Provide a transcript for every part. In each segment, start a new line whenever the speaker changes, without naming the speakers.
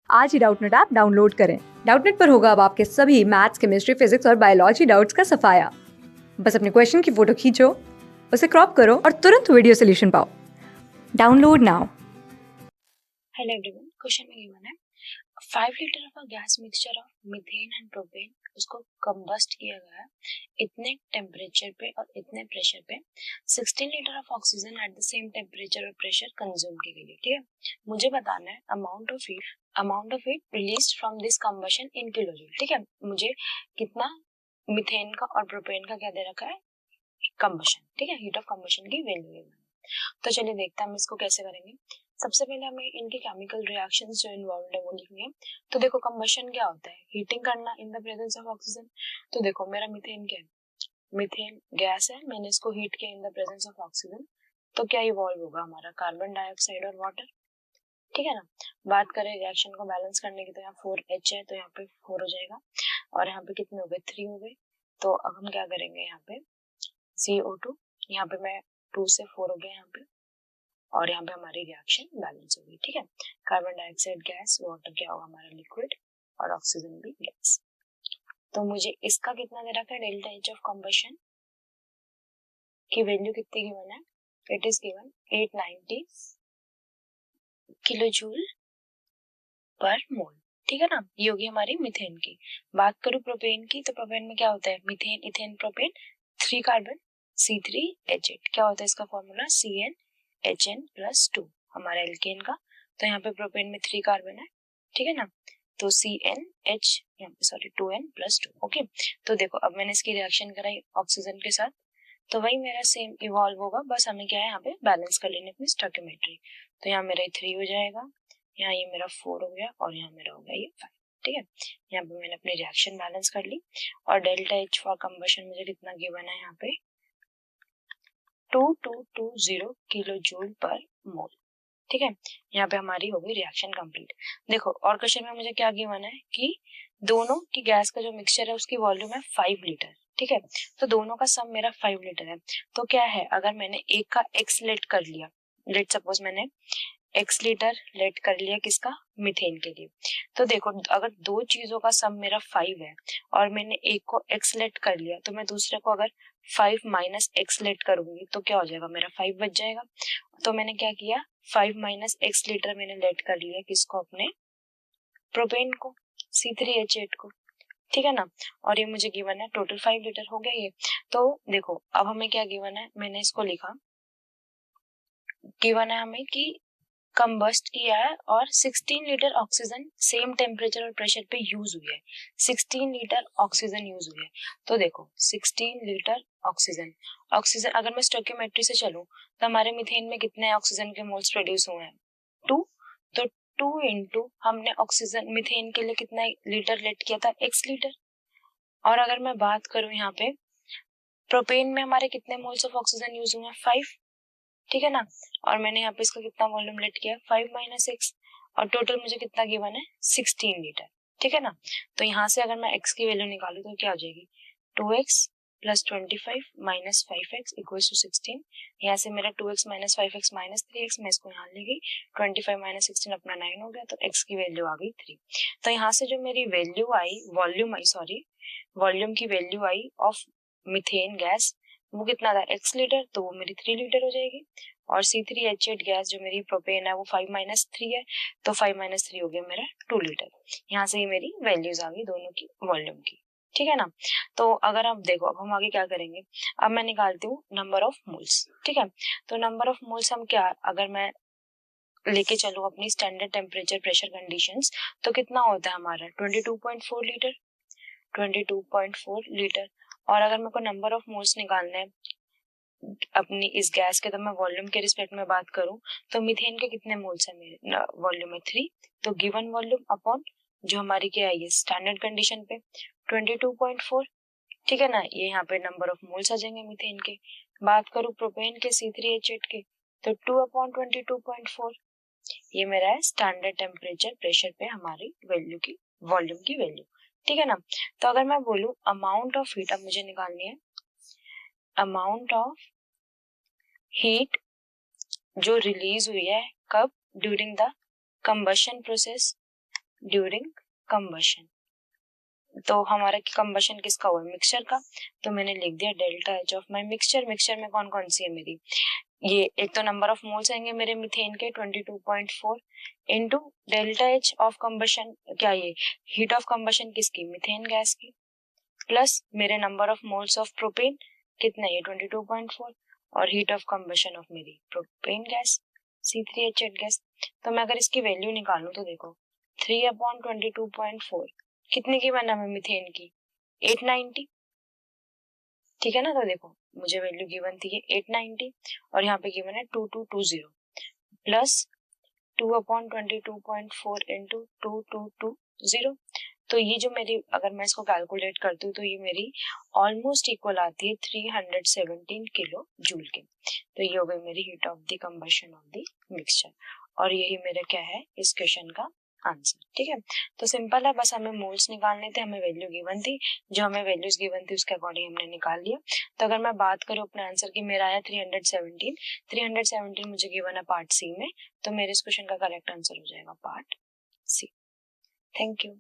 आज ही Doubtnut app download करें। Doubtnut पर होगा अब आपके सभी मैथ्स, केमिस्ट्री, फिजिक्स और बायोलॉजी डाउट्स का सफाया। बस अपने क्वेश्चन की फोटो खींचो, उसे क्रॉप करो और तुरंत वीडियो सोल्यूशन पाओ। Download now.
Hello everyone, question में गिवन है 5 litre of a gas mixture of methane and propane, उसको कंबस्ट किया गया है इतने टेम्परेचर पे और इतने प्रेशर पे। 16 litre of oxygen at the same temperature और प्रेशर कंज्यूम की गई है। ठीक है, मुझे बताना है amount of heat released from this combustion in kilojoule. ठीक है, मुझे कितना मीथेन का और प्रोपेन का क्या दे रखा है, कंबशन। ठीक है, हीट ऑफ कंबशन की वैल्यू। तो चलिए देखते हैं हम इसको कैसे करेंगे। सबसे पहले हमें इनके केमिकल रिएक्शंस जो इन्वॉल्व है वो लिखनी है। तो देखो, कंबशन क्या होता है, हीटिंग करना in the presence of oxygen. तो देखो, मेरा मीथेन क्या है, मीथेन गैस है, मैंने इसको हीट किया in the presence of oxygen. तो क्या इवॉल्व होगा हमारा, कार्बन डाइऑक्साइड और वाटर। ठीक है ना। बात करें रिएक्शन को बैलेंस करने की, तो यहाँ 4H है, तो यहाँ पे 4 हो जाएगा और यहाँ पे कितने हो गए, 3 हो गए। तो अब हम क्या करेंगे, यहाँ पे CO2, यहाँ पे मैं 2 से 4 हो गया यहाँ पे, और यहाँ पे हमारी रिएक्शन बैलेंस होगी। ठीक है, कार्बन डाइऑक्साइड गैस, वाटर क्या होगा हमारा लिक्विड, और ऑक्सीजन भी गैस। तो मुझे इसका कितना दे रखा है, डेल्टा एच ऑफ कंबशन की वैल्यू कितनी गिवन है, it is given 890 kilo joule per mole. ठीक है ना, ये होगी हमारी मीथेन की। बात करूं प्रोपेन की, तो प्रोपेन में क्या होता है, methane, ethane, propane, 3 carbon, C3H8। क्या होता है इसका फॉर्मूला, CnHn+2 हमारा एल्केन का। तो यहाँ पे प्रोपेन में 3 कार्बन है, ठीक है ना, तो CnH, यहाँ पे सॉरी 2n+2। ओके, तो देखो अब मैंने इसकी रिएक्शन कराई ऑक्सीजन के साथ, तो वही मेरा सेम इवॉल्व होगा, बस हमें क्या है यहाँ पे बैलेंस कर लेने अपनी स्टोइकियोमेट्री। तो यहाँ मेरा 3 हो जाएगा, यहाँ ये मेरा 4 हो गया, और यहाँ मेरा हो गया ये 5। ठीक है, यहाँ पे मैंने अपनी रिएक्शन बैलेंस कर ली, और डेल्टा एच फॉर कंबशन मुझे कितना गिवन है यहाँ पे, 2220 किलो जूल पर मोल। ठीक है, यहाँ पे हमारी हो गई रिएक्शन कंप्लीट। देखो, और क्वेश्चन में मुझे क्या गिवन है कि दोनों की गैस का जो मिक्सचर है उसकी वॉल्यूम है 5 लीटर। ठीक है, तो दोनों का सम मेरा 5 लीटर है। तो क्या है, अगर मैंने एक का एक्स लेट कर लिया, लेट सपोज मैंने x लीटर लेट कर लिया किसका, मीथेन के लिए। तो देखो, अगर दो चीजों का सम मेरा 5 है और मैंने एक को x लेट कर लिया, तो मैं दूसरे को अगर 5 माइनस x लेट करूंगी तो क्या हो जाएगा, मेरा 5 बच जाएगा। तो मैंने क्या किया, 5 माइनस x लीटर मैंने लेट कर लिया किसको, अपने प्रोपेन को, C3H8 को। ठीक है ना, और ये मुझे गिवन है टोटल 5 लीटर हो गया ये। तो देखो, अब हमें क्या गिवन है, मैंने इसको लिखा, गिवन है हमें कि कंबस्ट किया है और 16 लीटर ऑक्सीजन सेम टेम्परेचर और प्रेशर पे यूज हुई है। 16 लीटर ऑक्सीजन यूज हुई है। तो देखो, 16 लीटर ऑक्सीजन, ऑक्सीजन अगर मैं स्टोइकियोमेट्री से चलूं तो हमारे मीथेन में कितने ऑक्सीजन के मोल्स प्रोड्यूस हुए हैं, 2। तो 2 इंटू हमने ऑक्सीजन मीथेन के लिए कितना लीटर लेट किया था, x लीटर। और अगर मैं बात करूं यहाँ पे प्रोपेन में हमारे कितने मोल्स ऑफ ऑक्सीजन यूज हुए हैं, 5। ठीक है ना, और मैंने यहाँ पे इसका कितना वॉल्यूम लेट किया, 5 माइनस एक्स, और टोटल मुझे कितना गिवन है, 16 लीटर। ठीक है ना, तो यहाँ से अगर मैं x की वैल्यू निकालू तो क्या हो जाएगी, 2x plus 25 minus 5x equals to 16। यहाँ से मेरा 2x minus 5x minus 3x, मैं इसको यहाँ ले गई, 25 माइनस 16 अपना 9 हो गया, तो x की वैल्यू आ गई 3। तो यहाँ से जो मेरी वैल्यू आई, वॉल्यूम की value I of methane gas, वो कितना था, x लीटर, तो वो मेरी 3 लीटर हो जाएगी। और C3H8 गैस जो मेरी प्रोपेन है वो 5 माइनस 3 है, तो 5 माइनस 3 हो गया मेरा 2 लीटर। यहाँ से ही मेरी वैल्यूज आ गई दोनों की वॉल्यूम की। ठीक है ना, तो अगर आप देखो, अब हम आगे क्या करेंगे, अब मैं निकालती हूँ नंबर ऑफ मोल्स। ठीक है, तो नंबर ऑफ मोल्स हम क्या, अगर मैं लेके चलूँ अपनी स्टैंडर्ड टेम्परेचर प्रेशर कंडीशंस, तो कितना होता है हमारा 22.4 लीटर, 22.4 लीटर। और अगर मेरे को नंबर ऑफ मोल्स निकालना है अपनी इस गैस के, तो मैं वॉल्यूम के रिस्पेक्ट में बात करूं तो मीथेन के कितने मोल्स है, मेरे वॉल्यूम में 3। तो गिवन वॉल्यूम अपॉन जो हमारी क्या है, ये स्टैंडर्ड कंडीशन पे 22.4। ठीक है ना, ये यहाँ पे नंबर ऑफ मोल्स आ जाएंगे मीथेन के। बात करूं प्रोपेन के, C3H8 के, तो 2/22.4, ये मेरा है स्टैंडर्ड टेम्परेचर प्रेशर पे हमारी वैल्यू की, वॉल्यूम की वैल्यू। ठीक है ना, तो अगर मैं बोलूं अमाउंट ऑफ हीट, अब मुझे निकालनी है अमाउंट ऑफ हीट जो रिलीज हुई है, कब, during the combustion process, during combustion. तो हमारा कंबशन किसका हुआ, मिक्सचर का, तो मैंने लिख दिया delta H of my mixture. Mixture में कौन कौन सी है मेरी, ये एक तो नंबर ऑफ मोल्स आएंगे मेरे मीथेन के 22.4 into delta H of combustion, क्या ये हीट ऑफ कंबशन किसकी, मीथेन गैस की, प्लस मेरे number of moles of propane कितना है 22.4 और हीट ऑफ कंबशन ऑफ मेरी प्रोपेन गैस C3H8 गैस। तो मैं अगर इसकी वैल्यू निकालूं तो देखो 3/22.4 कितने की बना मैं मीथेन की 890, ठीक है ना। तो देखो मुझे वैल्यू गिवन थी 890 और यहाँ पे गिवन है 2220 प्लस 2/22.4 इंटू 2220। तो ये जो मेरी, अगर मैं इसको कैलकुलेट करती हूँ तो ये मेरी ऑलमोस्ट इक्वल आती है 317 किलो जूल के। तो ये हो गई मेरी heat of the combustion of the mixture और यही मेरा क्या है इस क्वेश्चन का आंसर, ठीक है। तो सिंपल है, बस हमें मोल्स निकालने थे, हमें वैल्यू गिवन थी, जो हमें वैल्यूज गिवन थी उसके अकॉर्डिंग हमने निकाल लिया। तो अगर मैं बात करूँ अपने आंसर की, मेरा आया 317 मुझे गिवन है पार्ट सी में, तो मेरे इस क्वेश्चन का करेक्ट आंसर हो जाएगा part C. Thank you.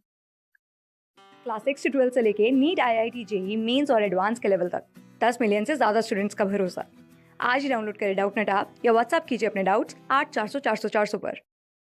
Class 6 से 12 से लेके नीट, IIT, JEE मेंस और एडवांस के लेवल तक 10 मिलियन से ज़्यादा स्टूडेंट्स का भरोसा। आज ही डाउनलोड करें डाउटनेट ऐप या व्हाट्सएप कीजिए अपने डाउट्स 8400 400 400 पर।